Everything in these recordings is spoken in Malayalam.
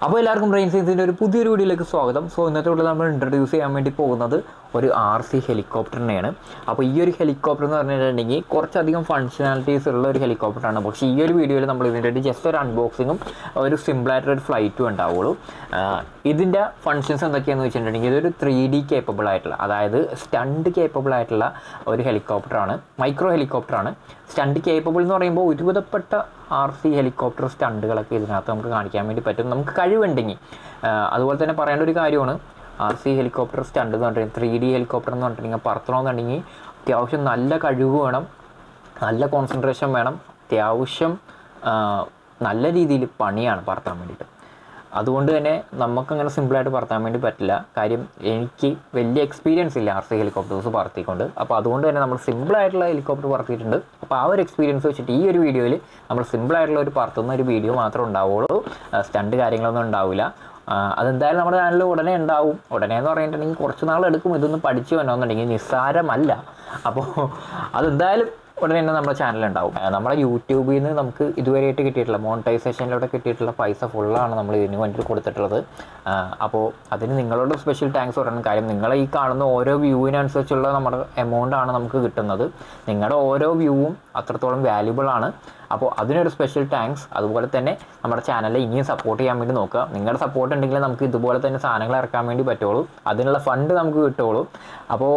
അപ്പോൾ എല്ലാവർക്കും ബ്രെയിൻ സയൻസിൻ്റെ ഒരു പുതിയൊരു വീഡിയോയിലേക്ക് സ്വാഗതം. സോ ഇന്നത്തെ വീഡിയോയിൽ നമ്മൾ ഇൻട്രൊഡ്യൂസ് ചെയ്യാൻ വേണ്ടി പോകുന്നത് ഒരു RC ഹെലികോപ്റ്ററിനെയാണ്. അപ്പോൾ ഈ ഒരു ഹെലികോപ്റ്റർ എന്ന് പറഞ്ഞിട്ടുണ്ടെങ്കിൽ കുറച്ചധികം ഫങ്ഷനാലിറ്റീസ് ഉള്ള ഒരു ഹെലികോപ്റ്ററാണ്. പക്ഷേ ഈ ഒരു വീഡിയോയിൽ നമ്മൾ ഇതിൻ്റെ ജസ്റ്റ് ഒരു അൺബോക്സിങ്ങും ഒരു സിമ്പിളായിട്ടൊരു ഫ്ലൈറ്റും ഉണ്ടാവുള്ളൂ. ഇതിൻ്റെ ഫങ്ഷൻസ് എന്തൊക്കെയാണെന്ന് വെച്ചിട്ടുണ്ടെങ്കിൽ ഇതൊരു 3D കേപ്പബിൾ ആയിട്ടുള്ള, അതായത് സ്റ്റണ്ട് കേപ്പബിൾ ആയിട്ടുള്ള ഒരു ഹെലികോപ്റ്ററാണ്, മൈക്രോ ഹെലികോപ്റ്ററാണ്. സ്റ്റണ്ട് കേപ്പബിൾ എന്ന് പറയുമ്പോൾ ഒരുവിധപ്പെട്ട RC ഹെലികോപ്റ്റർ സ്റ്റണ്ടുകളൊക്കെ ഇതിനകത്ത് നമുക്ക് കാണിക്കാൻ വേണ്ടി പറ്റും, നമുക്ക് കഴിവുണ്ടെങ്കിൽ. അതുപോലെ തന്നെ പറയേണ്ട ഒരു കാര്യമാണ്, RC ഹെലികോപ്റ്റർ സ്റ്റണ്ട് എന്ന് പറഞ്ഞിട്ടുണ്ടെങ്കിൽ 3D ഹെലികോപ്റ്റർ എന്ന് പറഞ്ഞിട്ടുണ്ടെങ്കിൽ പറത്തണമെന്നുണ്ടെങ്കിൽ അത്യാവശ്യം നല്ല കഴിവ് വേണം, നല്ല കോൺസെൻട്രേഷൻ വേണം, അത്യാവശ്യം നല്ല രീതിയിൽ പണിയാണ് പറത്താൻ വേണ്ടിയിട്ട്. അതുകൊണ്ട് തന്നെ നമുക്കങ്ങനെ സിമ്പിളായിട്ട് പറത്താൻ വേണ്ടി പറ്റില്ല. കാര്യം എനിക്ക് വലിയ എക്സ്പീരിയൻസ് ഇല്ല RC ഹെലികോപ്റ്റേഴ്സ് പറത്തിക്കൊണ്ട്. അപ്പോൾ അതുകൊണ്ട് തന്നെ നമ്മൾ സിമ്പിളായിട്ടുള്ള ഹെലികോപ്റ്റർ പറത്തിയിട്ടുണ്ട്. അപ്പോൾ ആ ഒരു എക്സ്പീരിയൻസ് വെച്ചിട്ട് ഈ ഒരു വീഡിയോയിൽ നമ്മൾ സിമ്പിളായിട്ടുള്ള ഒരു പറത്തുന്ന ഒരു വീഡിയോ മാത്രമേ ഉണ്ടാവുള്ളൂ, സ്റ്റണ്ട് കാര്യങ്ങളൊന്നും ഉണ്ടാവില്ല. അതെന്തായാലും നമ്മുടെ ചാനലിൽ ഉടനെ ഉണ്ടാവും. ഉടനെ എന്ന് പറഞ്ഞിട്ടുണ്ടെങ്കിൽ കുറച്ച് നാളെടുക്കും ഇതൊന്നും പഠിച്ചു വരണമെന്നുണ്ടെങ്കിൽ, നിസ്സാരമല്ല. അപ്പോൾ അതെന്തായാലും ഉടനെ തന്നെ നമ്മുടെ ചാനലുണ്ടാവും. നമ്മുടെ യൂട്യൂബിൽ നിന്ന് നമുക്ക് ഇതുവരെയായിട്ട് കിട്ടിയിട്ടുള്ള മോണിറ്റൈസേഷനിലൂടെ കിട്ടിയിട്ടുള്ള പൈസ ഫുള്ളാണ് നമ്മൾ ഇതിന് വേണ്ടി കൊടുത്തിട്ടുള്ളത്. അപ്പോൾ അതിന് നിങ്ങളോട് സ്പെഷ്യൽ താങ്ക്സ് പറയണം. കാര്യം നിങ്ങൾ ഈ കാണുന്ന ഓരോ വ്യൂവിനനുസരിച്ചുള്ള നമ്മുടെ എമൗണ്ടാണ് നമുക്ക് കിട്ടുന്നത്. നിങ്ങളുടെ ഓരോ വ്യൂവും അത്രത്തോളം വാല്യുബിൾ ആണ്. അപ്പോൾ അതിനൊരു സ്പെഷ്യൽ താങ്ക്സ്. അതുപോലെ തന്നെ നമ്മുടെ ചാനലിൽ ഇനിയും സപ്പോർട്ട് ചെയ്യാൻ വേണ്ടി നോക്കുക. നിങ്ങളുടെ സപ്പോർട്ട് ഉണ്ടെങ്കിൽ നമുക്ക് ഇതുപോലെ തന്നെ സാധനങ്ങൾ ഇറക്കാൻ വേണ്ടി പറ്റുള്ളൂ, അതിനുള്ള ഫണ്ട് നമുക്ക് കിട്ടുള്ളൂ. അപ്പോൾ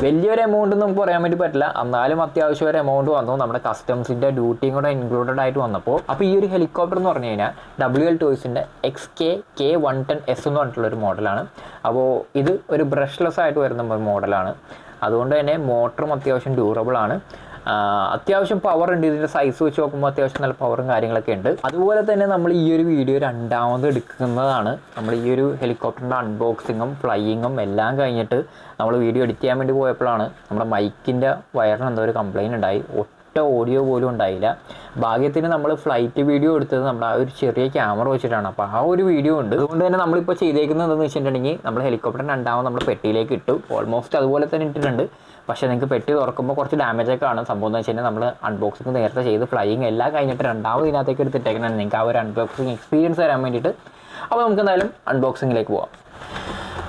വലിയൊരു എമൗണ്ട് നമുക്ക് പറയാൻ വേണ്ടി പറ്റില്ല, എന്നാലും അത്യാവശ്യം ഒരു എമൗണ്ട് വന്നു. നമ്മുടെ കസ്റ്റംസിൻ്റെ ഡ്യൂട്ടിയും കൂടെ ഇൻക്ലൂഡഡ് ആയിട്ട് വന്നപ്പോൾ. അപ്പോൾ ഈ ഒരു ഹെലികോപ്റ്റർ എന്ന് പറഞ്ഞു കഴിഞ്ഞാൽ WL ടോയ്സിൻ്റെ XK-K110S എന്ന് പറഞ്ഞിട്ടുള്ളൊരു മോഡലാണ്. അപ്പോൾ ഇത് ഒരു ബ്രഷ്ലെസ് ആയിട്ട് വരുന്ന ഒരു മോഡലാണ്. അതുകൊണ്ട് തന്നെ മോട്ടറും അത്യാവശ്യം ഡ്യൂറബിളാണ്, അത്യാവശ്യം പവർ ഉണ്ട്. ഇതിൻ്റെ സൈസ് വെച്ച് നോക്കുമ്പോൾ അത്യാവശ്യം നല്ല പവറും കാര്യങ്ങളൊക്കെ ഉണ്ട്. അതുപോലെ തന്നെ നമ്മൾ ഈ ഒരു വീഡിയോ രണ്ടാമത് എടുക്കുന്നതാണ്. നമ്മൾ ഈ ഒരു ഹെലികോപ്റ്ററിൻ്റെ അൺബോക്സിങ്ങും ഫ്ലൈയിങ്ങും എല്ലാം കഴിഞ്ഞിട്ട് നമ്മൾ വീഡിയോ എഡിറ്റ് ചെയ്യാൻ വേണ്ടി പോയപ്പോഴാണ് നമ്മുടെ മൈക്കിൻ്റെ വയറിന് എന്തോ ഒരു കംപ്ലയിൻറ്റ് ഉണ്ടായി. ഒറ്റ ഓഡിയോ പോലും ഉണ്ടായില്ല. ഭാഗ്യത്തിന് നമ്മൾ ഫ്ലൈറ്റ് വീഡിയോ എടുത്തത് നമ്മുടെ ആ ഒരു ചെറിയ ക്യാമറ വെച്ചിട്ടാണ്. അപ്പോൾ ആ ഒരു വീഡിയോ ഉണ്ട്. അതുകൊണ്ട് തന്നെ നമ്മളിപ്പോൾ ചെയ്തേക്കുന്നത് എന്താണെന്ന് വെച്ചിട്ടുണ്ടെങ്കിൽ നമ്മൾ ഹെലികോപ്റ്റർ രണ്ടാമത് നമ്മൾ പെട്ടിയിലേക്ക് ഇട്ടു. ഓൾമോസ്റ്റ് അതുപോലെ തന്നെ ഇട്ടിട്ടുണ്ട്. പക്ഷേ നിങ്ങൾക്ക് പെട്ടി തുറക്കുമ്പോൾ കുറച്ച് ഡാമേജൊക്കെ ആണ്. സംഭവം എന്ന് വെച്ച് കഴിഞ്ഞാൽ നമ്മൾ അൺബോക്സിങ് നേരത്തെ ചെയ്ത് ഫ്ലൈയിങ് എല്ലാം കഴിഞ്ഞിട്ട് രണ്ടാമത് ഇതിനകത്തേക്ക് എടുത്തിട്ടേക്കണം നിങ്ങൾക്ക് ആ ഒരു അൺബോക്സിങ് എക്സ്പീരിയൻസ് തരാൻ വേണ്ടിയിട്ട്. അപ്പോൾ നമുക്ക് എന്തായാലും അൺബോക്സിങ്ങിലേക്ക് പോവാം.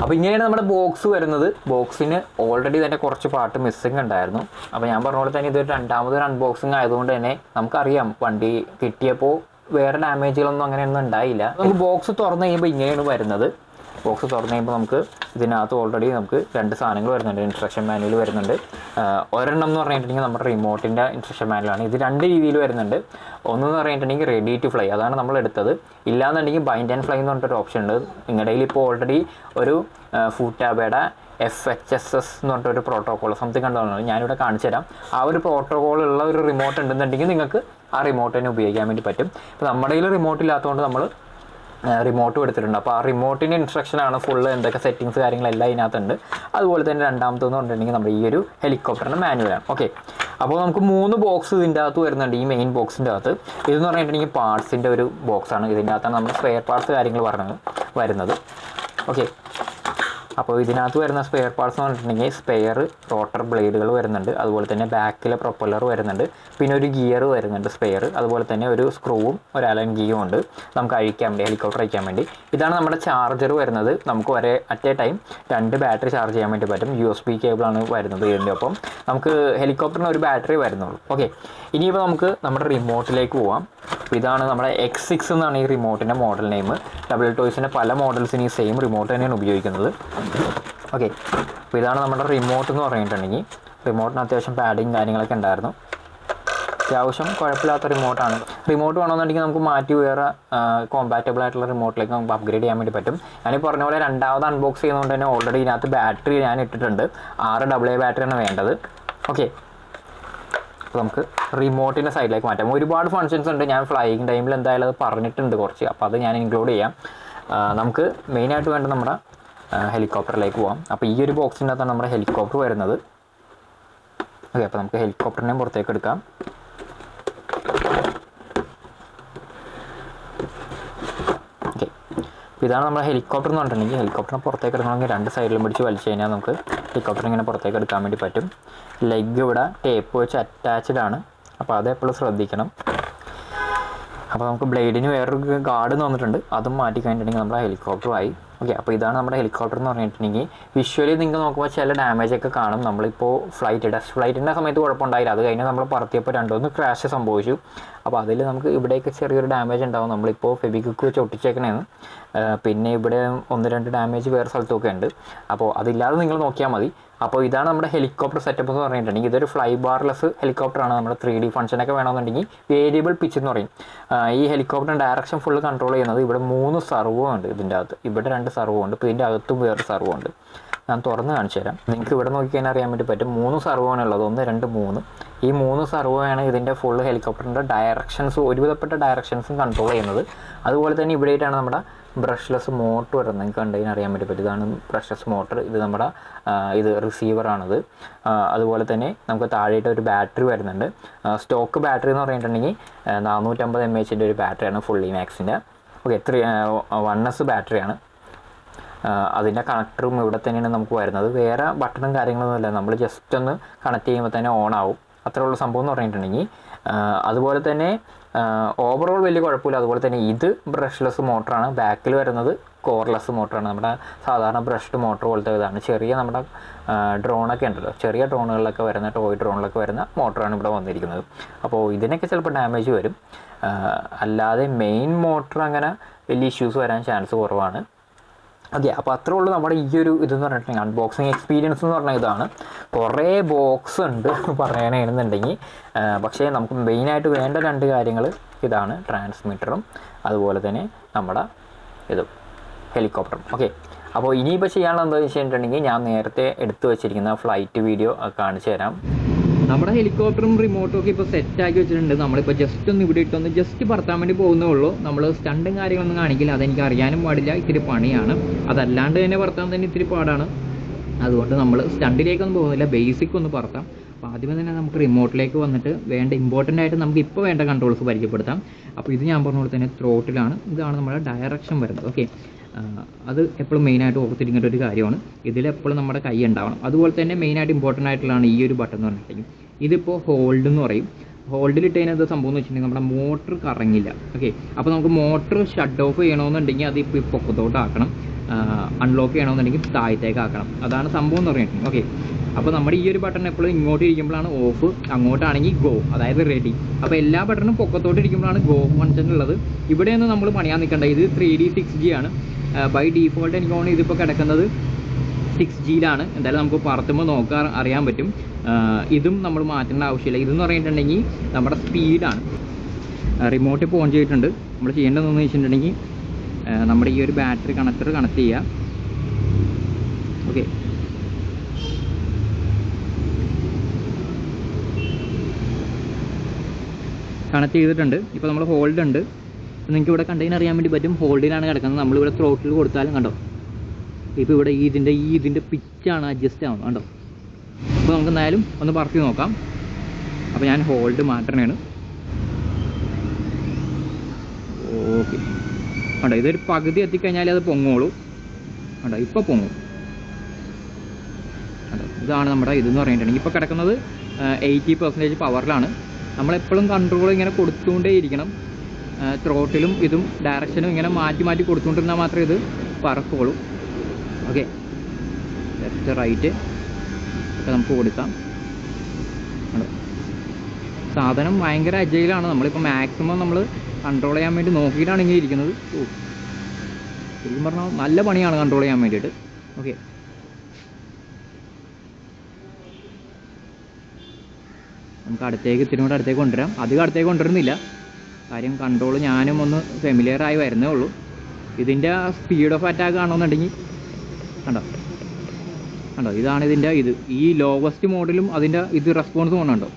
അപ്പോൾ ഇങ്ങനെയാണ് നമ്മുടെ ബോക്സ് വരുന്നത്. ബോക്സിന് ഓൾറെഡി തന്നെ കുറച്ച് പാർട്ട് മിസ്സിങ് ഉണ്ടായിരുന്നു. അപ്പോൾ ഞാൻ പറഞ്ഞ പോലെ തന്നെ ഇതൊരു രണ്ടാമതൊരു അൺബോക്സിങ് ആയതുകൊണ്ട് തന്നെ നമുക്കറിയാം വണ്ടി കിട്ടിയപ്പോൾ വേറെ ഡാമേജുകളൊന്നും അങ്ങനെയൊന്നും ഉണ്ടായില്ല. നമുക്ക് ബോക്സ് തുറന്നു കഴിയുമ്പോൾ ഇങ്ങനെയാണ് വരുന്നത്. ബോക്സ് തുറന്നു കഴിയുമ്പോൾ നമുക്ക് ഇതിനകത്ത് ഓൾറെഡി നമുക്ക് രണ്ട് സാധനങ്ങൾ വരുന്നുണ്ട്. ഇൻസ്ട്രക്ഷൻ മാനുവൽ വരുന്നുണ്ട്. ഒരെണ്ണം എന്ന് പറഞ്ഞിട്ടുണ്ടെങ്കിൽ നമ്മുടെ റിമോട്ടിൻ്റെ ഇൻസ്ട്രക്ഷൻ മാനുവലാണ്. ഇത് രണ്ട് രീതിയിൽ വരുന്നുണ്ട്. ഒന്നെന്ന് പറഞ്ഞിട്ടുണ്ടെങ്കിൽ റെഡി ടു ഫ്ലൈ, അതാണ് നമ്മൾ എടുത്തത്. ഇല്ലാന്നുണ്ടെങ്കിൽ ബൈൻഡ് ആൻഡ് ഫ്ലൈ എന്ന് പറഞ്ഞിട്ടൊരു ഓപ്ഷൻ ഉണ്ട്. നിങ്ങളുടെ കയ്യിൽ ഇപ്പോൾ ഓൾറെഡി ഒരു ഫൂട്ടാബയുടെ FHSS എന്ന് പറഞ്ഞിട്ടൊരു പ്രോട്ടോക്കോൾ സംതിങ് കണ്ടതാണ്, ഞാനിവിടെ കാണിച്ചു തരാം. ആ ഒരു പ്രോട്ടോക്കോളുള്ള ഒരു റിമോട്ട് ഉണ്ടെന്നുണ്ടെങ്കിൽ നിങ്ങൾക്ക് ആ റിമോട്ട് തന്നെ ഉപയോഗിക്കാൻ വേണ്ടി പറ്റും. ഇപ്പോൾ നമ്മുടെ കയ്യിൽ റിമോട്ട് ഇല്ലാത്തതുകൊണ്ട് നമ്മൾ റിമോട്ടും എടുത്തിട്ടുണ്ട്. അപ്പോൾ ആ റിമോട്ടിൻ്റെ ഇൻസ്ട്രക്ഷനാണ് ഫുള്ള്, എന്തൊക്കെ സെറ്റിങ്സ് കാര്യങ്ങളെല്ലാം ഇതിനകത്തുണ്ട്. അതുപോലെ തന്നെ രണ്ടാമത്തെന്ന് പറഞ്ഞിട്ടുണ്ടെങ്കിൽ നമ്മുടെ ഈ ഒരു ഹെലികോപ്റ്ററിൻ്റെ മാനുവലാണ്. ഓക്കെ, അപ്പോൾ നമുക്ക് 3 ബോക്സ് ഇതിൻ്റെ അകത്ത് വരുന്നുണ്ട്. ഈ മെയിൻ ബോക്സിൻ്റെ അകത്ത് ഇതെന്ന് പറഞ്ഞിട്ടുണ്ടെങ്കിൽ പാർട്സിൻ്റെ ഒരു ബോക്സാണ്. ഇതിൻ്റെ അകത്താണ് നമ്മുടെ സ്പെയർ പാർട്സ് കാര്യങ്ങൾ വരുന്നത്. ഓക്കെ, അപ്പോൾ ഇതിനകത്ത് വരുന്ന സ്പെയർ പാർട്സ് എന്ന് പറഞ്ഞിട്ടുണ്ടെങ്കിൽ സ്പെയർ റോട്ടർ ബ്ലേഡുകൾ വരുന്നുണ്ട്. അതുപോലെ തന്നെ ബാക്കിലെ പ്രൊപ്പല്ലർ വരുന്നുണ്ട്. പിന്നെ ഒരു ഗിയർ വരുന്നുണ്ട് സ്പെയർ. അതുപോലെ തന്നെ ഒരു സ്ക്രൂവും ഒരു അലൻ ഗീയും ഉണ്ട് നമുക്ക് അഴിക്കാൻ വേണ്ടി, ഹെലികോപ്റ്റർ അഴിക്കാൻ വേണ്ടി. ഇതാണ് നമ്മുടെ ചാർജർ വരുന്നത്. നമുക്ക് at A time 2 battery charge ചെയ്യാൻ വേണ്ടി പറ്റും. USB കേബിളാണ് വരുന്നത് ഇതിൻ്റെ ഒപ്പം. നമുക്ക് ഹെലികോപ്റ്ററിന് ഒരു ബാറ്ററി വരുന്നുള്ളൂ. ഓക്കെ, ഇനിയിപ്പോൾ നമുക്ക് നമ്മുടെ റിമോട്ടിലേക്ക് പോവാം. അപ്പോൾ ഇതാണ് നമ്മുടെ X6 എന്നാണ് ഈ റിമോട്ടിൻ്റെ മോഡൽ നെയിം. WL ടോയ്സിൻ്റെ പല മോഡൽസിന് ഈ സെയിം റിമോട്ട് തന്നെയാണ് ഉപയോഗിക്കുന്നത്. ഓക്കെ, അപ്പോൾ ഇതാണ് നമ്മുടെ റിമോട്ട് എന്ന് പറഞ്ഞിട്ടുണ്ടെങ്കിൽ. റിമോട്ടിന് അത്യാവശ്യം പാഡിങ് കാര്യങ്ങളൊക്കെ ഉണ്ടായിരുന്നു. അത്യാവശ്യം കുഴപ്പമില്ലാത്ത റിമോട്ടാണ്. റിമോട്ട് വേണമെന്നുണ്ടെങ്കിൽ നമുക്ക് മാറ്റി വേറെ കോമ്പാറ്റബിൾ ആയിട്ടുള്ള റിമോട്ടിലേക്ക് നമുക്ക് അപ്ഗ്രേഡ് ചെയ്യാൻ വേണ്ടി പറ്റും. ഞാനീ പറഞ്ഞ പോലെ രണ്ടാമത് അൺബോക്സ് ചെയ്യുന്നതുകൊണ്ട് തന്നെ ഓൾറെഡി ഇതിനകത്ത് ബാറ്ററി ഞാൻ ഇട്ടിട്ടുണ്ട്. 6 AA ബാറ്ററിയാണ് വേണ്ടത്. ഓക്കെ, അപ്പോൾ നമുക്ക് റിമോട്ടിൻ്റെ സൈഡിലേക്ക് മാറ്റാം. ഒരുപാട് ഫങ്ഷൻസ് ഉണ്ട്. ഞാൻ ഫ്ലൈയിങ് ടൈമിൽ എന്തായാലും അത് പറഞ്ഞിട്ടുണ്ട് കുറച്ച്, അപ്പോൾ അത് ഞാൻ ഇൻക്ലൂഡ് ചെയ്യാം. നമുക്ക് മെയിനായിട്ട് വേണ്ട നമ്മുടെ ഹെലികോപ്റ്ററിലേക്ക് പോകാം. അപ്പോൾ ഈ ഒരു ബോക്സിൻ്റെ അകത്താണ് നമ്മുടെ ഹെലികോപ്റ്റർ വരുന്നത്. ഓക്കെ, അപ്പോൾ നമുക്ക് ഹെലികോപ്റ്ററിനെയും പുറത്തേക്ക് എടുക്കാം. ഓക്കെ, അപ്പോൾ ഇതാണ് നമ്മുടെ ഹെലികോപ്റ്റർ എന്ന് പറഞ്ഞിട്ടുണ്ടെങ്കിൽ. ഹെലികോപ്റ്ററിനെ പുറത്തേക്ക് എടുക്കണമെങ്കിൽ 2 സൈഡിലും പിടിച്ച് വലിച്ചു കഴിഞ്ഞാൽ നമുക്ക് ഹെലികോപ്റ്റർ ഇങ്ങനെ പുറത്തേക്ക് എടുക്കാൻ വേണ്ടി പറ്റും. ലെഗ് ഇവിടെ ടേപ്പ് വെച്ച് അറ്റാച്ച്ഡ് ആണ്. അപ്പോൾ അത് എപ്പോഴും ശ്രദ്ധിക്കണം. അപ്പോൾ നമുക്ക് ബ്ലേഡിന് വേറൊരു ഗാർഡ് വന്നിട്ടുണ്ട്, അതും മാറ്റി കഴിഞ്ഞിട്ടുണ്ടെങ്കിൽ നമ്മുടെ ഹെലികോപ്റ്ററുമായി. ഓക്കെ, അപ്പോൾ ഇതാണ് നമ്മുടെ ഹെലികോപ്റ്റർ എന്ന് പറഞ്ഞിട്ടുണ്ടെങ്കിൽ വിഷ്വലി നിങ്ങൾ നോക്കുമ്പോൾ ചില ഡാമേജ് ഒക്കെ കാണും. നമ്മളിപ്പോൾ ടെസ്റ്റ് ഫ്ലൈറ്റിൻ്റെ സമയത്ത് കുഴപ്പമുണ്ടായില്ല, അത് കഴിഞ്ഞ് നമ്മൾ പറത്തിയപ്പോൾ 2-3 ക്രാഷ് സംഭവിച്ചു. അപ്പോൾ അതിൽ നമുക്ക് ഇവിടെയൊക്കെ ചെറിയൊരു ഡാമേജ് ഉണ്ടാവും. നമ്മളിപ്പോൾ ഫെവിക്വിക്ക് വെച്ച് ഒട്ടിച്ചേക്കണേന്ന്. പിന്നെ ഇവിടെ 1-2 ഡാമേജ് വേറെ സ്ഥലത്തൊക്കെ ഉണ്ട്. അപ്പോൾ അതില്ലാതെ നിങ്ങൾ നോക്കിയാൽ മതി. അപ്പോൾ ഇതാണ് നമ്മുടെ ഹെലികോപ്റ്റർ സെറ്റപ്പ് എന്ന് പറഞ്ഞിട്ടുണ്ടെങ്കിൽ ഇതൊരു ഫ്ലൈ ബാർലെസ് ഹെലികോപ്റ്ററാണ്. നമ്മുടെ 3D ഫംഗ്ഷനൊക്കെ വേണമെന്നുണ്ടെങ്കിൽ വേരിയബിൾ പിച്ച് എന്ന് പറയും. ഈ ഹെലികോപ്റ്റർ ഡയറക്ഷൻ ഫുള്ള് കൺട്രോൾ ചെയ്യുന്നത് ഇവിടെ 3 സർവോ ഉണ്ട് ഇതിൻ്റെ അകത്ത്. ഇവിടെ 2 സർവോ ഉണ്ട്, ഇപ്പോൾ ഇതിൻ്റെ അകത്തും വേറെ സർവോ ഉണ്ട്. ഞാൻ തുറന്ന് കാണിച്ചു തരാം. നിങ്ങൾക്ക് ഇവിടെ നോക്കിക്കഴിഞ്ഞാൽ അറിയാൻ വേണ്ടി പറ്റും. 3 സർവോ ആണുള്ളത്, 1, 2, 3. ഈ 3 സർവോ ആണ് ഇതിൻ്റെ ഫുള്ള് ഹെലികോപ്റ്ററിൻ്റെ ഡയറക്ഷൻസ്, ഒരുവിധപ്പെട്ട ഡയറക്ഷൻസും കൺട്രോൾ ചെയ്യുന്നത്. അതുപോലെ തന്നെ ഇവിടെയായിട്ടാണ് നമ്മുടെ ബ്രഷ്ലെസ് മോട്ടർ വരുന്നത്. നിങ്ങൾക്ക് കണ്ടതിന് അറിയാൻ വേണ്ടി പറ്റും. ഇതാണ് ബ്രഷ്ലെസ് മോട്ടർ. ഇത് നമ്മുടെ ഇത് റിസീവറാണിത്. അതുപോലെ തന്നെ നമുക്ക് താഴെയായിട്ട് ഒരു ബാറ്ററി വരുന്നുണ്ട്. സ്റ്റോക്ക് ബാറ്ററി എന്ന് പറഞ്ഞിട്ടുണ്ടെങ്കിൽ 450 mAh ഒരു ബാറ്ററിയാണ് ഫുള്ളി മാക്സിൻ്റെ. ഓക്കെ, 1S ബാറ്ററിയാണ്. അതിൻ്റെ കണക്ടറും ഇവിടെ തന്നെയാണ് നമുക്ക് വരുന്നത്. വേറെ ബട്ടണും കാര്യങ്ങളൊന്നുമില്ല, നമ്മൾ ജസ്റ്റ് ഒന്ന് കണക്ട് ചെയ്യുമ്പോൾ തന്നെ ഓൺ ആവും. അത്രയുള്ള സംഭവം എന്ന് പറഞ്ഞിട്ടുണ്ടെങ്കിൽ. അതുപോലെ തന്നെ ഓവറോൾ വലിയ കുഴപ്പമില്ല. അതുപോലെ തന്നെ ഇത് ബ്രഷ്ലെസ് മോട്ടറാണ്. ബാക്കിൽ വരുന്നത് കോർലെസ് മോട്ടറാണ്. നമ്മുടെ സാധാരണ ബ്രഷ്ഡ് മോട്ടർ പോലത്തെ ഇതാണ്. ചെറിയ നമ്മുടെ ഡ്രോണൊക്കെ ഉണ്ടല്ലോ, ചെറിയ ഡ്രോണുകളിലൊക്കെ വരുന്ന, ടോയ് ഡ്രോണിലൊക്കെ വരുന്ന മോട്ടറാണ് ഇവിടെ വന്നിരിക്കുന്നത്. അപ്പോൾ ഇതിനൊക്കെ ചിലപ്പോൾ ഡാമേജ് വരും. അല്ലാതെ മെയിൻ മോട്ടർ അങ്ങനെ വലിയ ഇഷ്യൂസ് വരാൻ ചാൻസ് കുറവാണ്. ഓക്കെ, അപ്പോൾ അത്രേ ഉള്ളൂ നമ്മുടെ ഈ ഒരു ഇതെന്ന് പറഞ്ഞിട്ടുണ്ടെങ്കിൽ അൺബോക്സിങ് എക്സ്പീരിയൻസ് എന്ന് പറഞ്ഞാൽ ഇതാണ്. കുറേ ബോക്സ് ഉണ്ട് പറയാനാണെന്നുണ്ടെങ്കിൽ. പക്ഷേ നമുക്ക് മെയിനായിട്ട് വേണ്ട 2 കാര്യങ്ങൾ ഇതാണ്, ട്രാൻസ്മിറ്ററും അതുപോലെ തന്നെ നമ്മുടെ ഇതും ഹെലികോപ്റ്ററും. ഓക്കെ, അപ്പോൾ ഇനിയിപ്പോൾ ചെയ്യാനുള്ള എന്താണെന്ന് വെച്ചിട്ടുണ്ടെങ്കിൽ ഞാൻ നേരത്തെ എടുത്തു വെച്ചിരിക്കുന്ന ഫ്ലൈറ്റ് വീഡിയോ കാണിച്ചു തരാം. നമ്മുടെ ഹെലികോപ്റ്ററും റിമോട്ടും ഒക്കെ ഇപ്പോൾ സെറ്റാക്കി വെച്ചിട്ടുണ്ട്. നമ്മളിപ്പോൾ ജസ്റ്റ് ഒന്ന് ഇവിടെ ഇട്ടൊന്ന് ജസ്റ്റ് പറത്താൻ വേണ്ടി പോകുന്നേ ഉള്ളൂ. നമ്മൾ സ്റ്റണ്ടും കാര്യങ്ങളൊന്നും കാണിക്കില്ല, അതെനിക്ക് അറിയാനും പാടില്ല, ഇത്തിരി പണിയാണ്. അതല്ലാണ്ട് തന്നെ പറത്താൻ തന്നെ ഇത്തിരി പാടാണ്. അതുകൊണ്ട് നമ്മൾ സ്റ്റണ്ടിലേക്കൊന്നും പോകുന്നില്ല, ബേസിക് ഒന്ന് പറത്താം. അപ്പോൾ ആദ്യമേ തന്നെ നമുക്ക് റിമോട്ടിലേക്ക് വന്നിട്ട് വേണ്ട ഇമ്പോർട്ടൻ്റ് ആയിട്ട് നമുക്ക് ഇപ്പോൾ വേണ്ട കൺട്രോൾസ് പരിചയപ്പെടുത്താം. അപ്പോൾ ഇത് ഞാൻ പറഞ്ഞ പോലെ തന്നെ ത്രോട്ടിലാണ്. ഇതാണ് നമ്മുടെ ഡയറക്ഷൻ വരുന്നത്. ഓക്കെ, അത് എപ്പോഴും മെയിനായിട്ട് ഓർത്തിരിക്കേണ്ട ഒരു കാര്യമാണ്. ഇതിലെപ്പോഴും നമ്മുടെ കൈ ഉണ്ടാവണം. അതുപോലെ തന്നെ മെയിനായിട്ട് ഇമ്പോർട്ടൻ്റ് ആയിട്ടുള്ളതാണ് ഈ ഒരു ബട്ടൺ എന്ന് പറഞ്ഞിട്ടുണ്ടെങ്കിൽ. ഇതിപ്പോൾ ഹോൾഡ് എന്ന് പറയും. ഹോൾഡിലിട്ട് കഴിഞ്ഞാൽ സംഭവം എന്ന് വെച്ചിട്ടുണ്ടെങ്കിൽ നമ്മുടെ മോട്ടർ കറങ്ങില്ല. ഓക്കെ, അപ്പോൾ നമുക്ക് മോട്ടർ ഷട്ട് ഓഫ് ചെയ്യണമെന്നുണ്ടെങ്കിൽ അത് ഇപ്പോൾ പൊക്കത്തോട്ടാക്കണം, അൺലോക്ക് ചെയ്യണമെന്നുണ്ടെങ്കിൽ താഴത്തേക്ക് ആക്കണം. അതാണ് സംഭവം എന്ന് പറഞ്ഞിട്ടുണ്ടെങ്കിൽ. ഓക്കെ, അപ്പോൾ നമ്മുടെ ഈ ഒരു ബട്ടൺ എപ്പോഴും ഇങ്ങോട്ട് ഇരിക്കുമ്പോഴാണ് ഓഫ്, അങ്ങോട്ടാണെങ്കിൽ ഗോ, അതായത് റെഡി. അപ്പോൾ എല്ലാ ബട്ടണും പൊക്കത്തോട്ട് ഇരിക്കുമ്പോഴാണ് ഗോ ഫംഗ്ഷൻ ഉള്ളത്. ഇവിടെയൊന്നും നമ്മൾ പണിയാൻ നിൽക്കേണ്ട. ഇത് 3D 6G ആണ്. ബൈ ഡീഫോൾട്ട് എനിക്ക് തോന്നുന്നു ഇതിപ്പോൾ കിടക്കുന്നത് 6Gയിലാണ്. എന്തായാലും നമുക്ക് പറത്തുമ്പോൾ നോക്കാൻ അറിയാൻ പറ്റും. ഇതും നമ്മൾ മാറ്റേണ്ട ആവശ്യമില്ല. ഇതെന്ന് പറഞ്ഞിട്ടുണ്ടെങ്കിൽ നമ്മുടെ സ്പീഡാണ്. റിമോട്ട് ഇപ്പോൾ ഓൺ ചെയ്തിട്ടുണ്ട്. നമ്മൾ ചെയ്യേണ്ടതെന്ന് വെച്ചിട്ടുണ്ടെങ്കിൽ നമ്മുടെ ഈ ഒരു ബാറ്ററി കണക്ടർ കണക്ട് ചെയ്യുക. ഓക്കെ, കണക്ട് ചെയ്തിട്ടുണ്ട്. ഇപ്പോൾ നമ്മൾ ഹോൾഡ് ഉണ്ട്. നിങ്ങൾക്ക് ഇവിടെ കണ്ടതിന് അറിയാൻ വേണ്ടി പറ്റും, ഹോൾഡിലാണ് കിടക്കുന്നത്. നമ്മളിവിടെ ത്രോട്ടിൽ കൊടുത്താലും കണ്ടോ, ഇപ്പോൾ ഇവിടെ ഇതിൻ്റെ പിച്ചാണ് അഡ്ജസ്റ്റ് ആവുന്നത് കണ്ടോ. അപ്പോൾ നമുക്ക് എന്തായാലും ഒന്ന് പറത്തി നോക്കാം. അപ്പോൾ ഞാൻ ഹോൾഡ് മാറ്റണേണ്. ഓക്കെ, കണ്ടോ, ഇതൊരു പകുതി എത്തിക്കഴിഞ്ഞാൽ അത് പൊങ്ങോളൂ. കണ്ടോ, ഇപ്പോൾ പൊങ്ങും. കണ്ടോ, ഇതാണ് നമ്മുടെ ഇതെന്ന് പറഞ്ഞിട്ടുണ്ടെങ്കിൽ ഇപ്പോൾ കിടക്കുന്നത് 80% പവറിലാണ്. നമ്മളെപ്പോഴും കൺട്രോൾ ഇങ്ങനെ കൊടുത്തുകൊണ്ടേ ഇരിക്കണം. ത്രോട്ടിലും ഇതും ഡയറക്ഷനും ഇങ്ങനെ മാറ്റി മാറ്റി കൊടുത്തുകൊണ്ടിരുന്നാൽ മാത്രമേ ഇത് പറക്കുള്ളൂ. ഓക്കെ, ലെഫ്റ്റ് റൈറ്റ് ഒക്കെ നമുക്ക് കൊടുക്കാം. സാധനം ഭയങ്കര അജയിലാണ്. നമ്മളിപ്പോൾ മാക്സിമം നമ്മൾ കൺട്രോൾ ചെയ്യാൻ വേണ്ടി നോക്കിയിട്ടാണ് ഇങ്ങനെ ഇരിക്കുന്നത്. ശരിക്കും പറഞ്ഞാൽ നല്ല പണിയാണ് കൺട്രോൾ ചെയ്യാൻ വേണ്ടിയിട്ട്. ഓക്കെ, നമുക്ക് അടുത്തേക്ക് ഇത്തിരി കൂടെ അടുത്തേക്ക് കൊണ്ടുവരാം. അധികം അടുത്തേക്ക് കൊണ്ടുവരുന്നില്ല, കാര്യം കൺട്രോൾ ഞാനും ഒന്ന് ഫെമിലിയറായി വരുന്നേ ഉള്ളൂ. ഇതിൻ്റെ സ്പീഡ് ഓഫ് അറ്റാക്ക് കാണുമെന്നുണ്ടെങ്കിൽ കണ്ടോ, ഇതാണ് ഇതിൻ്റെ ഇത്. ഈ ലോവസ്റ്റ് മോഡിലും അതിൻ്റെ ഇത് റെസ്പോൺസ് കൊണ്ടുണ്ടോ.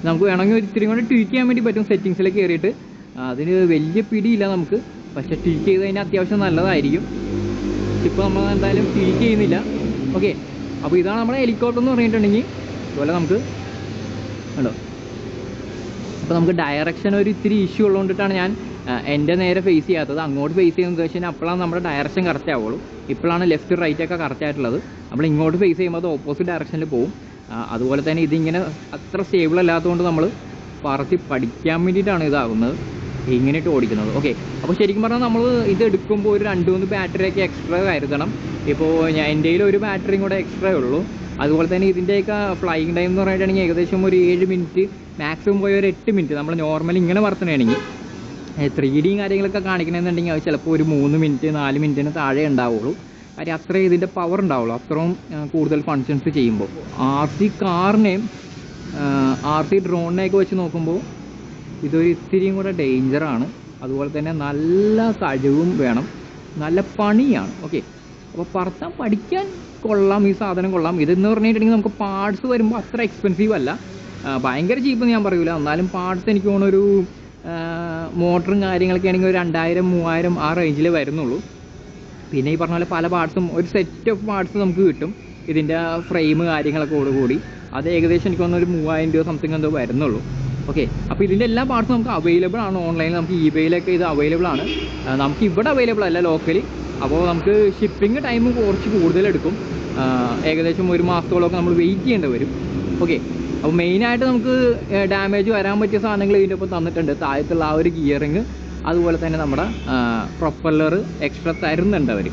നമുക്ക് വേണമെങ്കിൽ ഇത്തിരി കൂടെ ട്വീക്ക് ചെയ്യാൻ വേണ്ടി പറ്റും സെറ്റിങ്സിലേക്ക് കയറിയിട്ട്. അതിന് വലിയ പിടിയില്ല നമുക്ക്, പക്ഷേ ട്വീക്ക് ചെയ്ത് കഴിഞ്ഞാൽ അത്യാവശ്യം നല്ലതായിരിക്കും. ഇപ്പോൾ നമ്മൾ എന്തായാലും ട്വീക്ക് ചെയ്യുന്നില്ല. ഓക്കെ, അപ്പോൾ ഇതാണ് നമ്മുടെ ഹെലികോപ്റ്റർ എന്ന് പറഞ്ഞിട്ടുണ്ടെങ്കിൽ. അതുപോലെ നമുക്ക് കണ്ടോ, അപ്പോൾ നമുക്ക് ഡയറക്ഷൻ ഒരു ഇത്തിരി ഇഷ്യൂ ഉള്ളതുകൊണ്ടിട്ടാണ് ഞാൻ എൻ്റെ നേരെ ഫേസ് ചെയ്യാത്തത്. അങ്ങോട്ട് ഫേസ് ചെയ്യുന്നത് വെച്ച് കഴിഞ്ഞാൽ അപ്പോഴാണ് നമ്മുടെ ഡയറക്ഷൻ കറക്റ്റ് ആവുള്ളൂ. ഇപ്പോഴാണ് ലെഫ്റ്റ് റൈറ്റ് ഒക്കെ കറക്റ്റ് ആയിട്ടുള്ളത്. നമ്മൾ ഇങ്ങോട്ട് ഫേസ് ചെയ്യുമ്പോൾ അത് ഓപ്പോസിറ്റ് ഡയറക്ഷനിൽ പോകും. അതുപോലെ തന്നെ ഇതിങ്ങനെ അത്ര സ്റ്റേബിൾ അല്ലാത്തതുകൊണ്ട് നമ്മൾ പറത്തി പഠിക്കാൻ വേണ്ടിയിട്ടാണ് ഇതാകുന്നത്, ഇങ്ങനെയിട്ട് ഓടിക്കുന്നത്. ഓക്കെ, അപ്പോൾ ശരിക്കും പറഞ്ഞാൽ നമ്മൾ ഇത് എടുക്കുമ്പോൾ ഒരു 2-3 ബാറ്ററിയൊക്കെ എക്സ്ട്രാ കരുതണം. ഇപ്പോൾ എൻ്റെ കയ്യിൽ ഒരു ബാറ്ററിയും കൂടെ എക്സ്ട്രാ ഉള്ളൂ. അതുപോലെ തന്നെ ഇതിൻ്റെയൊക്കെ ഫ്ലൈയിങ് ടൈം എന്ന് പറഞ്ഞിട്ടുണ്ടെങ്കിൽ ഏകദേശം ഒരു 7 മിനിറ്റ്, മാക്സിമം പോയ ഒരു 8 മിനിറ്റ്. നമ്മൾ നോർമലി ഇങ്ങനെ പറത്തണമെങ്കിൽ 3D കാര്യങ്ങളൊക്കെ കാണിക്കണമെന്നുണ്ടെങ്കിൽ അത് ചിലപ്പോൾ ഒരു 3 മിനിറ്റ് 4 മിനിറ്റിന് താഴെ ഉണ്ടാവുള്ളൂ. കാര്യം അത്രയും ഇതിൻ്റെ പവർ ഉണ്ടാവുള്ളൂ, അത്രയും കൂടുതൽ ഫങ്ഷൻസ് ചെയ്യുമ്പോൾ. RC കാറിനെയും RC ഡ്രോണിനെയൊക്കെ വെച്ച് നോക്കുമ്പോൾ ഇതൊരു ഇത്തിരിയും കൂടെ ഡേഞ്ചറാണ്. അതുപോലെ തന്നെ നല്ല കഴിവും വേണം, നല്ല പണിയാണ്. ഓക്കെ, അപ്പോൾ പറത്താൻ പഠിക്കാൻ കൊള്ളാം, ഈ സാധനം കൊള്ളാം. ഇതെന്ന് പറഞ്ഞിട്ടുണ്ടെങ്കിൽ നമുക്ക് പാർട്സ് വരുമ്പോൾ അത്ര എക്സ്പെൻസീവ് അല്ല, ഭയങ്കര ചീപ്പെന്ന് ഞാൻ പറയൂല. എന്നാലും പാർട്സ് എനിക്ക് തോന്നുന്നൊരു മോട്ടറും കാര്യങ്ങളൊക്കെ ആണെങ്കിൽ ഒരു 2000-3000 ആ റേഞ്ചിൽ വരുന്നുള്ളൂ. പിന്നെ ഈ പറഞ്ഞ പോലെ പല പാർട്സും, ഒരു സെറ്റ് ഓഫ് പാർട്സ് നമുക്ക് കിട്ടും ഇതിൻ്റെ ഫ്രെയിം കാര്യങ്ങളൊക്കെ കൂടി. അത് ഏകദേശം എനിക്ക് തോന്നുന്നു ഒരു 3000 രൂപ സംതിങ് എന്തോ വരുന്നുള്ളൂ. ഓക്കെ, അപ്പോൾ ഇതിൻ്റെ എല്ലാ പാർട്സും നമുക്ക് അവൈലബിൾ ആണ് ഓൺലൈനിൽ. നമുക്ക് eBayയിലൊക്കെ ഇത് അവൈലബിൾ ആണ്. നമുക്ക് ഇവിടെ അവൈലബിൾ അല്ല ലോക്കലി. അപ്പോൾ നമുക്ക് ഷിപ്പിംഗ് ടൈം കുറച്ച് കൂടുതലെടുക്കും, ഏകദേശം 1 മാസത്തോളമൊക്കെ നമ്മൾ വെയിറ്റ് ചെയ്യേണ്ടി വരും. ഓക്കെ, അപ്പോൾ മെയിനായിട്ട് നമുക്ക് ഡാമേജ് വരാൻ പറ്റിയ സാധനങ്ങൾ ഇതിൻ്റെ ഒപ്പം തന്നിട്ടുണ്ട്. താഴത്തുള്ള ആ ഒരു ഗിയറിങ്, അതുപോലെ തന്നെ നമ്മുടെ പ്രൊപ്പല്ലർ എക്സ്ട്രാ തരുന്നുണ്ട് അവർ.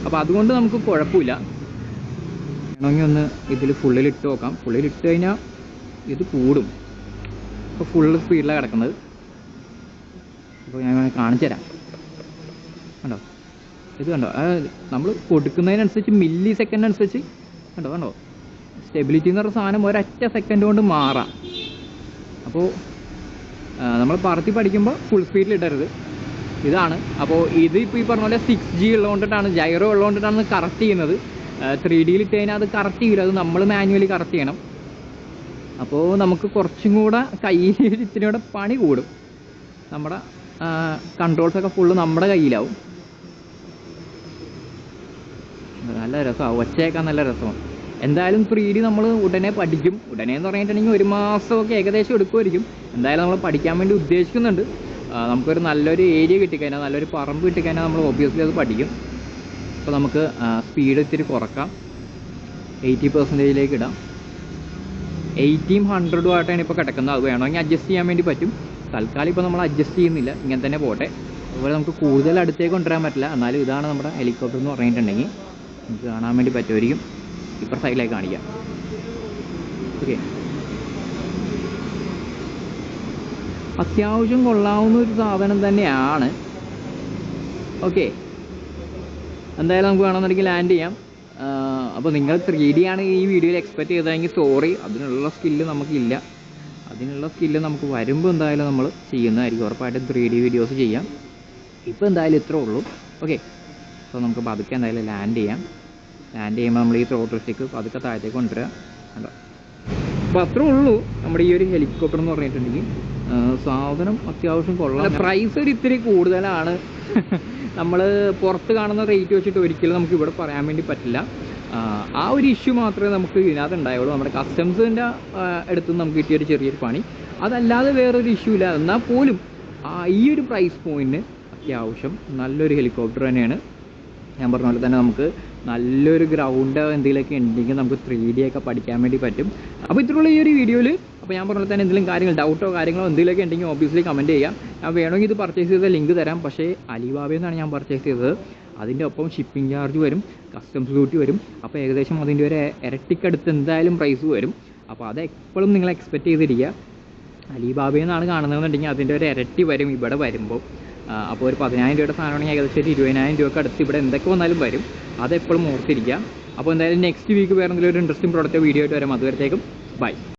അപ്പോൾ അതുകൊണ്ട് നമുക്ക് കുഴപ്പമില്ല. വേണമെങ്കിൽ ഒന്ന് ഇതിൽ ഫുള്ളിലിട്ട് നോക്കാം. ഫുള്ളിലിട്ട് കഴിഞ്ഞാൽ ഇത് കൂടും. ഇപ്പോൾ ഫുള്ള് സ്പീഡിലാണ് കിടക്കുന്നത്. അപ്പോൾ ഞാൻ കാണിച്ചു തരാം. കണ്ടോ, ഇത് കണ്ടോ, നമ്മൾ കൊടുക്കുന്നതിനനുസരിച്ച് മില്ലി സെക്കൻഡ് അനുസരിച്ച് കണ്ടോ സ്റ്റെബിലിറ്റി എന്ന് പറഞ്ഞ സാധനം ഒരൊറ്റ സെക്കൻഡ് കൊണ്ട് മാറാം. അപ്പോൾ നമ്മൾ പറത്തി പഠിക്കുമ്പോൾ ഫുൾ സ്പീഡിൽ ഇടരുത്, ഇതാണ്. അപ്പോൾ ഇത് ഇപ്പോൾ ഈ പറഞ്ഞ പോലെ 6G ഉള്ളതുകൊണ്ടിട്ടാണ്, ജൈറോ ഉള്ളതുകൊണ്ടിട്ടാണ് കറക്റ്റ് ചെയ്യുന്നത്. 3Dയിൽ ഇട്ട് കഴിഞ്ഞാൽ അത് കറക്റ്റ് ചെയ്യില്ല, അത് നമ്മൾ മാനുവലി കറക്റ്റ് ചെയ്യണം. അപ്പോൾ നമുക്ക് കുറച്ചും കൂടെ കയ്യിൽ ഇത്തിരി കൂടെ പണി കൂടും. നമ്മുടെ കൺട്രോൾസൊക്കെ ഫുള്ള് നമ്മുടെ കയ്യിലാവും. നല്ല രസമാണ്, ഒച്ചയൊക്കെ നല്ല രസമാണ്. എന്തായാലും 3D നമ്മൾ ഉടനെ പഠിക്കും. ഉടനെ എന്ന് പറഞ്ഞിട്ടുണ്ടെങ്കിൽ 1 മാസമൊക്കെ ഏകദേശം എടുക്കുമായിരിക്കും. എന്തായാലും നമ്മൾ പഠിക്കാൻ വേണ്ടി ഉദ്ദേശിക്കുന്നുണ്ട്. നമുക്കൊരു നല്ലൊരു ഏരിയ കിട്ടിക്കഴിഞ്ഞാൽ, നല്ലൊരു പറമ്പ് കിട്ടിക്കഴിഞ്ഞാൽ നമ്മൾ ഒബ്വിയസ്ലി അത് പഠിക്കും. അപ്പോൾ നമുക്ക് സ്പീഡ് ഇത്തിരി കുറക്കാം, 80% ഇടാം. 80-യും 100-ഉം ആയിട്ടാണ് ഇപ്പോൾ കിടക്കുന്നത്. അത് വേണമെങ്കിൽ അഡ്ജസ്റ്റ് ചെയ്യാൻ വേണ്ടി പറ്റും. തൽക്കാലം ഇപ്പോൾ നമ്മൾ അഡ്ജസ്റ്റ് ചെയ്യുന്നില്ല, ഇങ്ങനെ തന്നെ പോട്ടെ. അതുപോലെ നമുക്ക് കൂടുതൽ അടുത്തേക്ക് കൊണ്ടുവരാൻ പറ്റില്ല. എന്നാലും ഇതാണ് നമ്മുടെ ഹെലികോപ്റ്റർ എന്ന് പറഞ്ഞിട്ടുണ്ടെങ്കിൽ നമുക്ക് കാണാൻ വേണ്ടി പറ്റുമായിരിക്കും. ഇപ്പുറ സൈഡിലേക്ക് കാണിക്കാം. ഓക്കെ, അത്യാവശ്യം കൊള്ളാവുന്ന ഒരു സാധനം തന്നെയാണ്. ഓക്കെ, എന്തായാലും നമുക്ക് വേണമെന്നുണ്ടെങ്കിൽ ലാൻഡ് ചെയ്യാം. അപ്പോൾ നിങ്ങൾ 3D ആണ് ഈ വീഡിയോയിൽ എക്സ്പെക്റ്റ് ചെയ്തതെങ്കിൽ സോറി, അതിനുള്ള സ്കില്ല് നമുക്കില്ല. അതിനുള്ള സ്കില്ല് നമുക്ക് വരുമ്പോൾ എന്തായാലും നമ്മൾ ചെയ്യുന്നതായിരിക്കും. ഉറപ്പായിട്ടും 3D വീഡിയോസ് ചെയ്യാം. ഇപ്പോൾ എന്തായാലും ഇത്രേ ഉള്ളൂ. ഓക്കെ, അപ്പോൾ നമുക്ക് പതുക്കെ എന്തായാലും ലാൻഡ് ചെയ്യാം. ലാൻഡ് ചെയ്യുമ്പോൾ നമ്മൾ ഈ ത്രോട്ടിൽ സ്റ്റിക്ക് പതുക്കെ താഴത്തേക്ക് കൊണ്ടുവരിക. കണ്ടോ, അപ്പോൾ അത്രേ ഉള്ളൂ നമ്മുടെ ഈ ഒരു ഹെലികോപ്റ്റർ എന്ന് പറഞ്ഞിട്ടുണ്ടെങ്കിൽ. സാധനം അത്യാവശ്യം കൊള്ളാം. പ്രൈസ് ഒരു ഇത്തിരി കൂടുതലാണ്. നമ്മൾ പുറത്ത് കാണുന്ന റേറ്റ് വെച്ചിട്ട് ഒരിക്കലും നമുക്ക് ഇവിടെ പറയാൻ വേണ്ടി പറ്റില്ല. ആ ഒരു ഇഷ്യൂ മാത്രമേ നമുക്ക് ഇതിനകത്ത് ഉണ്ടായുള്ളൂ. നമ്മുടെ കസ്റ്റംസിൻ്റെ അടുത്ത് നമുക്ക് കിട്ടിയൊരു ചെറിയൊരു പണി, അതല്ലാതെ വേറൊരു ഇഷ്യൂ ഇല്ല. എന്നാൽ പോലും ഈ ഒരു പ്രൈസ് പോയിൻറ്റിന് അത്യാവശ്യം നല്ലൊരു ഹെലികോപ്റ്റർ തന്നെയാണ്. ഞാൻ പറഞ്ഞ പോലെ തന്നെ നമുക്ക് നല്ലൊരു ഗ്രൗണ്ട് എന്തെങ്കിലുമൊക്കെ ഉണ്ടെങ്കിൽ നമുക്ക് 3D ഒക്കെ പഠിക്കാൻ വേണ്ടി പറ്റും. അപ്പോൾ ഇത്രയുള്ള ഈ ഒരു വീഡിയോയിൽ, അപ്പോൾ ഞാൻ പറഞ്ഞ പോലെ തന്നെ എന്തെങ്കിലും കാര്യങ്ങൾ ഡൗട്ടോ കാര്യങ്ങളോ എന്തെങ്കിലുമൊക്കെ ഉണ്ടെങ്കിൽ ഒബ്വിയസ്ലി കമൻറ്റ് ചെയ്യാം. ഞാൻ വേണമെങ്കിൽ ഇത് പർച്ചേസ് ചെയ്ത ലിങ്ക് തരാം. പക്ഷേ അലിബാബയിൽ നിന്നാണ് ഞാൻ പർച്ചേസ് ചെയ്തത്. അതിൻ്റെ ഒപ്പം ഷിപ്പിംഗ് ചാർജ് വരും, കസ്റ്റംസ് ഡ്യൂട്ടി വരും. അപ്പോൾ ഏകദേശം അതിൻ്റെ ഒരു ഇരട്ടിക്കടുത്ത് എന്തായാലും പ്രൈസ് വരും. അപ്പോൾ അത് എപ്പോഴും നിങ്ങൾ എക്സ്പെക്റ്റ് ചെയ്തിരിക്കുക. അലിബാബയിൽ നിന്നാണ് കാണുന്നതെന്നുണ്ടെങ്കിൽ അതിൻ്റെ ഒരു ഇരട്ടി വരും ഇവിടെ വരുമ്പോൾ. അപ്പോൾ ഒരു 10,000 രൂപയുടെ സാധനമാണെങ്കിൽ ഏകദേശം ഒരു 20,000 രൂപയ്ക്ക് അടുത്ത് ഇവിടെ എന്തൊക്കെ വന്നാലും വരും. അതെപ്പോഴും ഓർത്തിരിക്കുക. അപ്പോൾ എന്തായാലും നെക്സ്റ്റ് വീക്ക് വേറെ എന്തെങ്കിലും ഒരു ഇൻട്രസ്റ്റിംഗ് പ്രോഡക്റ്റ് വീഡിയോ ആയിട്ട് വരാം. അതുവരത്തേക്കും ബൈ.